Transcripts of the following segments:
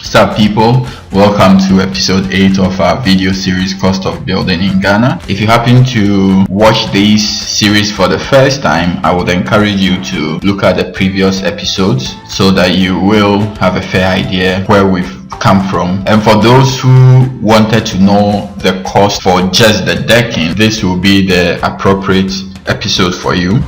What's up, people? Welcome to episode 8 of our video series Cost of Building in Ghana. If you happen to watch this series for the first time, I would encourage you to look at the previous episodes so that you will have a fair idea where we've come from. And for those who wanted to know the cost for just the decking, this will be the appropriate episode for you.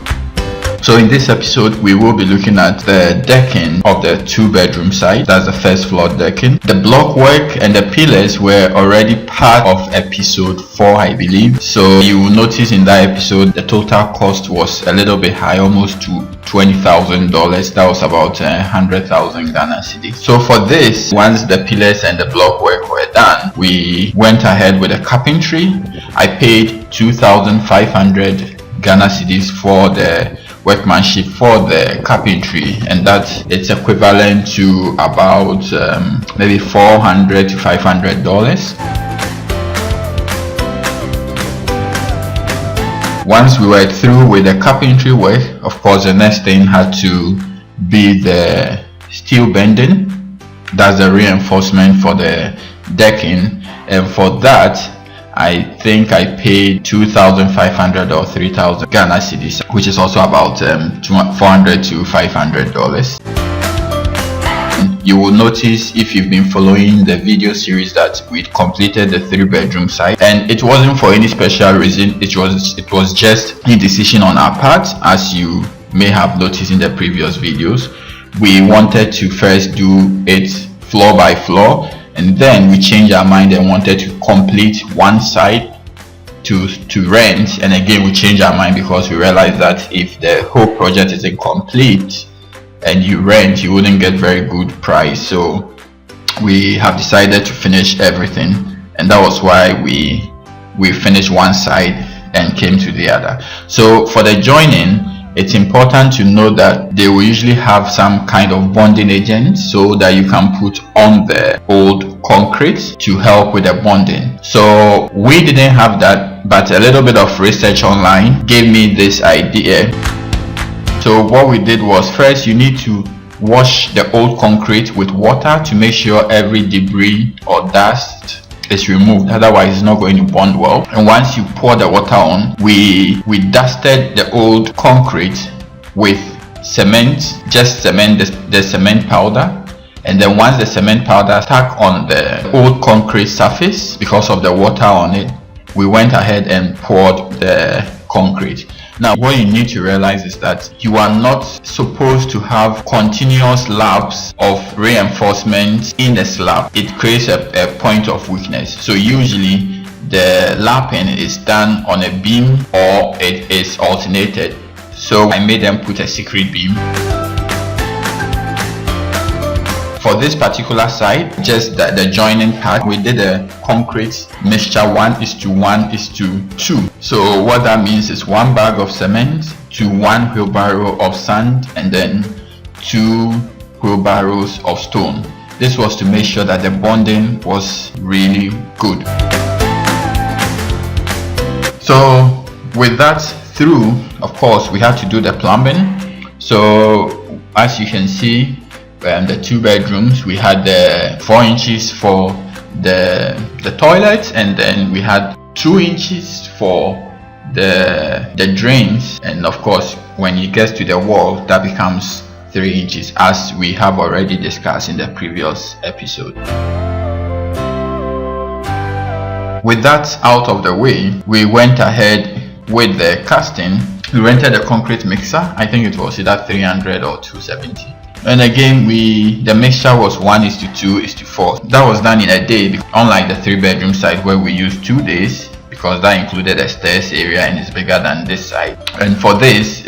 So in this episode, we will be looking at the decking of the 2-bedroom site. That's the first floor decking. The block work and the pillars were already part of episode 4, I believe. So you will notice in that episode, the total cost was a little bit high, almost to $20,000. That was about 100,000 Ghana cedis. So for this, once the pillars and the block work were done, we went ahead with the carpentry. I paid 2,500 Ghana cedis for the workmanship for the carpentry, and that it's equivalent to about maybe $400 to $500. Once we were through with the carpentry work, of course the next thing had to be the steel bending. That's the reinforcement for the decking, and for that I think I paid 2,500 or 3,000 Ghana cedis, which is also about $400 to $500. You will notice, if you've been following the video series, that we completed the 3-bedroom site, and it wasn't for any special reason. It was just a decision on our part, as you may have noticed in the previous videos. We wanted to first do it floor by floor, and then we changed our mind and wanted to complete one side to rent. And again, we changed our mind because we realized that if the whole project isn't complete and you rent, you wouldn't get very good price. So we have decided to finish everything, and that was why we finished one side and came to the other. So for the joining, it's important to know that they will usually have some kind of bonding agent so that you can put on the old concrete to help with the bonding. So we didn't have that, but a little bit of research online gave me this idea. So what we did was, first you need to wash the old concrete with water to make sure every debris or dust is removed, otherwise it's not going to bond well. And once you pour the water on, we dusted the old concrete with cement, just cement, the cement powder. And then once the cement powder stuck on the old concrete surface, because of the water on it, we went ahead and poured the concrete. Now, what you need to realize is that you are not supposed to have continuous slabs of reinforcement in the slab. It creates a point of weakness. So usually the lapping is done on a beam, or it is alternated. So I made them put a secret beam. For this particular site, just the joining part, we did a concrete mixture 1:1:2. So what that means is 1 bag of cement to 1 wheelbarrow of sand, and then 2 wheelbarrows of stone. This was to make sure that the bonding was really good. So with that through, of course, we had to do the plumbing. So as you can see, the 2 bedrooms, we had the 4 inches for the toilet, and then we had 2 inches for the drains, and of course when it gets to the wall, that becomes 3 inches, as we have already discussed in the previous episode. With that out of the way, we went ahead with the casting. We rented a concrete mixer. I think it was either 300 or 270. And again, the mixture was 1:2:4. That was done in a day, unlike the 3-bedroom site where we used 2 days, because that included a stairs area and it's bigger than this site. And for this,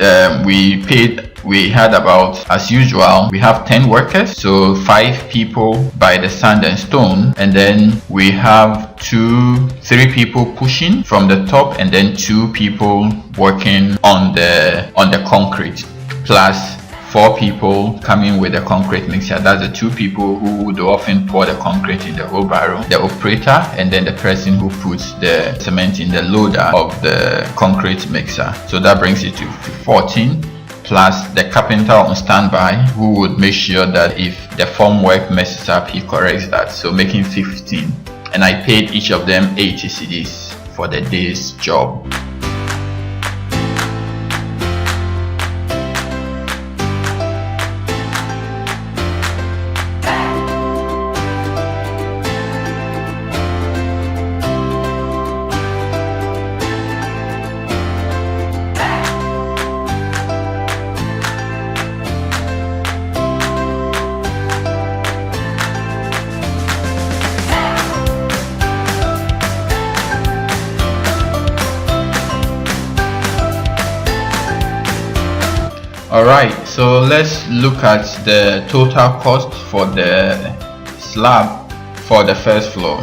we had about, as usual, we have 10 workers, so 5 people by the sand and stone, and then we have 3 people pushing from the top, and then 2 people working on the concrete, plus 4 people coming with the concrete mixer. That's the 2 people who would often pour the concrete in the wheelbarrow, the operator, and then the person who puts the cement in the loader of the concrete mixer. So that brings it to 14. plus the carpenter on standby who would make sure that if the formwork messes up, he corrects that, so making 15. And I paid each of them 80 cedis for the day's job. Alright, so let's look at the total cost for the slab for the first floor.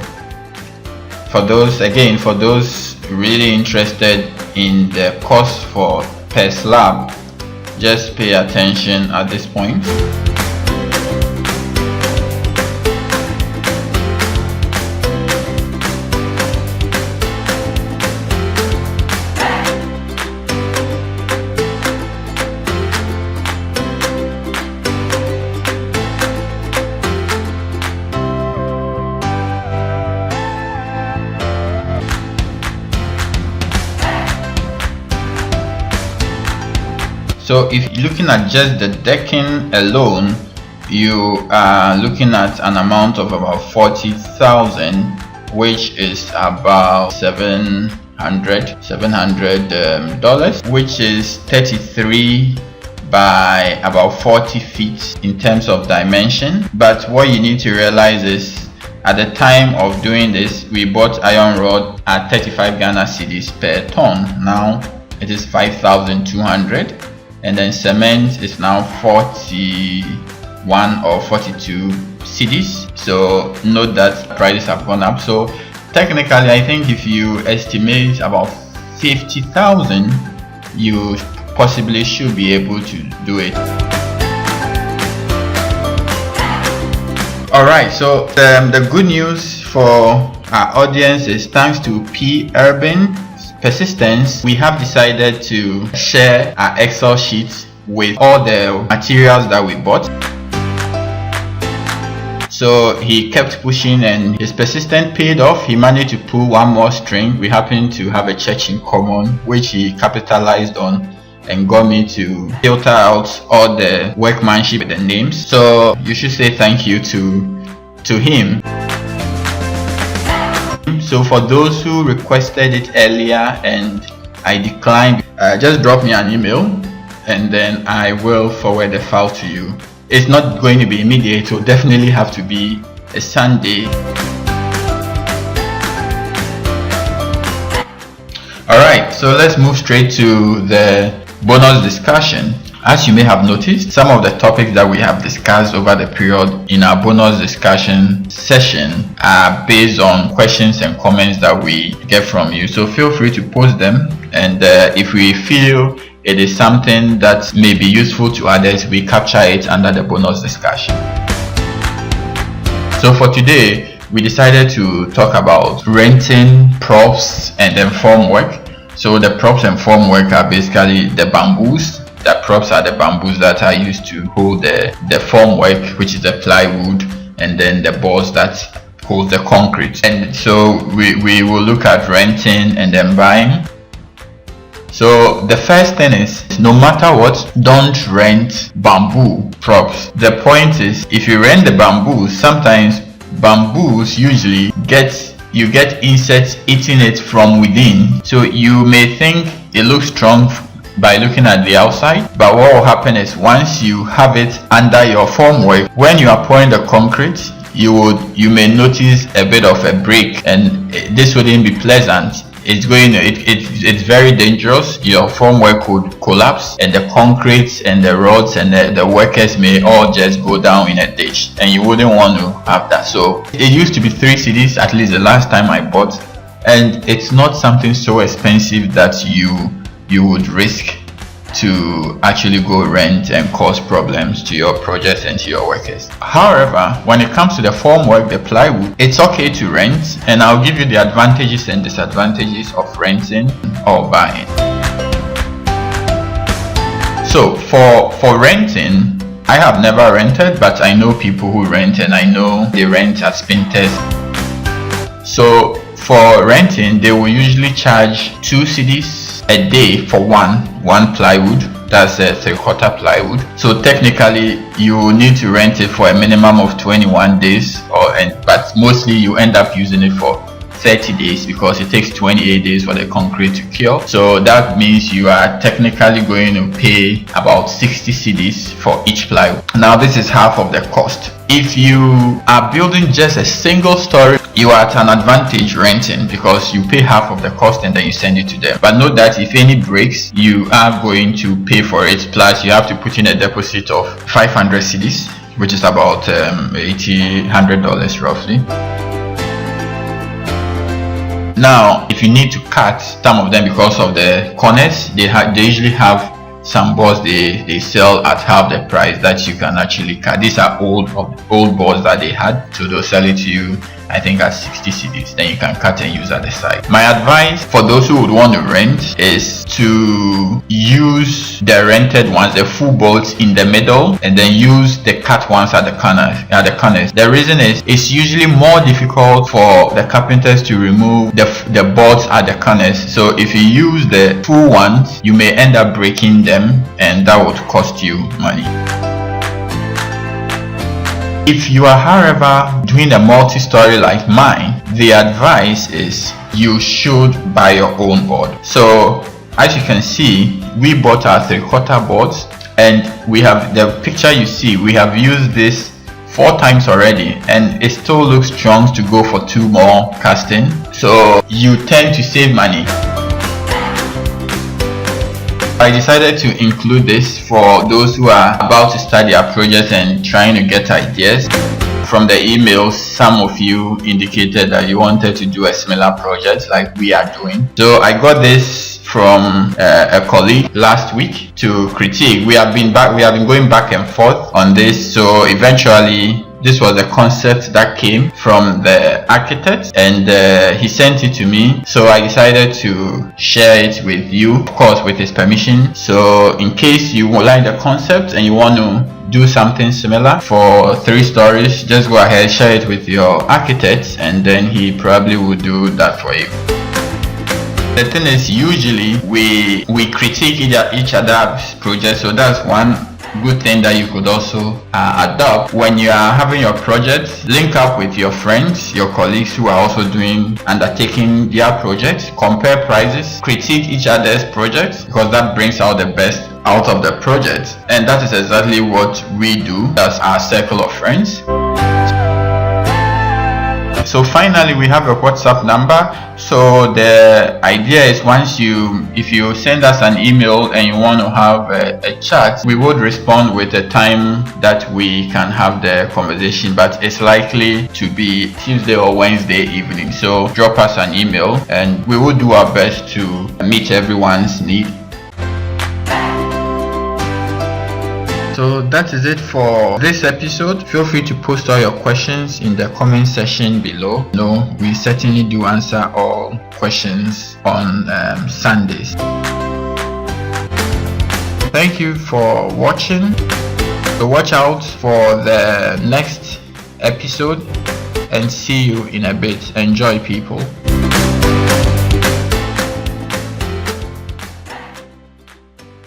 For those really interested in the cost for per slab, just pay attention at this point. So if you're looking at just the decking alone, you are looking at an amount of about 40,000, which is about $700, which is 33 by about 40 feet in terms of dimension. But what you need to realize is, at the time of doing this, we bought iron rod at 35 Ghana cedis per ton. Now it is 5,200. And then cement is now 41 or 42 cedis. So note that prices have gone up. So technically, I think if you estimate about 50,000, you possibly should be able to do it. Alright, so the good news for our audience is, thanks to P. Urban Persistence, we have decided to share our Excel sheets with all the materials that we bought. So he kept pushing and his persistence paid off. He managed to pull one more string. We happened to have a church in common, which he capitalized on and got me to filter out all the workmanship with the names. So you should say thank you to him. So for those who requested it earlier and I declined, just drop me an email and then I will forward the file to you. It's not going to be immediate, it will definitely have to be a Sunday. Alright, so let's move straight to the bonus discussion. As you may have noticed, some of the topics that we have discussed over the period in our bonus discussion session are based on questions and comments that we get from you. So feel free to post them, and if we feel it is something that may be useful to others, we capture it under the bonus discussion. So for today, we decided to talk about renting props and then formwork. So the props and formwork are basically the bamboos. The props are the bamboos that are used to hold the formwork, which is the plywood, and then the boards that hold the concrete. And so we will look at renting and then buying. So the first thing is, no matter what, don't rent bamboo props. The point is, if you rent the bamboos, sometimes bamboos usually you get insects eating it from within. So you may think it looks strong by looking at the outside, but what will happen is, once you have it under your formwork, when you are pouring the concrete, you may notice a bit of a break, and this wouldn't be pleasant. It's very dangerous. Your formwork could collapse, and the concrete and the rods and the workers may all just go down in a ditch, and you wouldn't want to have that. So it used to be 3 cedis, at least the last time I bought, and it's not something so expensive that you would risk to actually go rent and cause problems to your projects and to your workers. However, when it comes to the formwork, the plywood, it's okay to rent, and I'll give you the advantages and disadvantages of renting or buying. So for renting, I have never rented, but I know people who rent, and I know they rent at Spinters. So for renting, they will usually charge 2 cedis a day for one plywood. That's a 3/4 plywood. So technically you will need to rent it for a minimum of 21 days, but mostly you end up using it for 30 days because it takes 28 days for the concrete to cure. So that means you are technically going to pay about 60 cedis for each plywood. Now this is half of the cost. If you are building just a single story, you are at an advantage renting because you pay half of the cost and then you send it to them. But note that if any breaks, you are going to pay for it, plus you have to put in a deposit of 500 cedis, which is about $100 roughly. Now if you need to cut some of them because of the corners, they usually have some boards they sell at half the price that you can actually cut. These are old boards that they had, so they'll sell it to you, I think, at 60 cedis. Then you can cut and use at the side. My advice for those who would want to rent is to use the rented ones, the full bolts in the middle, and then use the cut ones at the corners. The reason is it's usually more difficult for the carpenters to remove the bolts at the corners. So if you use the full ones, you may end up breaking them, and that would cost you money. If you are, however, doing a multi-story like mine, the advice is you should buy your own board. So as you can see, we bought our 3/4 boards, and we have the picture you see, we have used this 4 times already, and it still looks strong to go for 2 more casting. So you tend to save money. I decided to include this for those who are about to start their project and trying to get ideas. From the emails, some of you indicated that you wanted to do a similar project like we are doing. So I got this from a colleague last week to critique. We have been going back and forth on this. So eventually this was a concept that came from the architect, and he sent it to me, so I decided to share it with you, of course with his permission. So in case you like the concept and you want to do something similar for 3 stories, just go ahead, share it with your architect, and then he probably will do that for you. The thing is, usually we critique each other's projects, so that's one good thing that you could also adopt when you are having your projects. Link up with your friends, your colleagues who are also undertaking their projects, compare prices, critique each other's projects, because that brings out the best out of the project. And that is exactly what we do as our circle of friends. So finally, we have a WhatsApp number. So the idea is, if you send us an email and you want to have a chat, we would respond with a time that we can have the conversation, but it's likely to be Tuesday or Wednesday evening. So drop us an email and we will do our best to meet everyone's need. So that is it for this episode. Feel free to post all your questions in the comment section below. No, we certainly do answer all questions on Sundays. Thank you for watching. So watch out for the next episode and see you in a bit. Enjoy, people.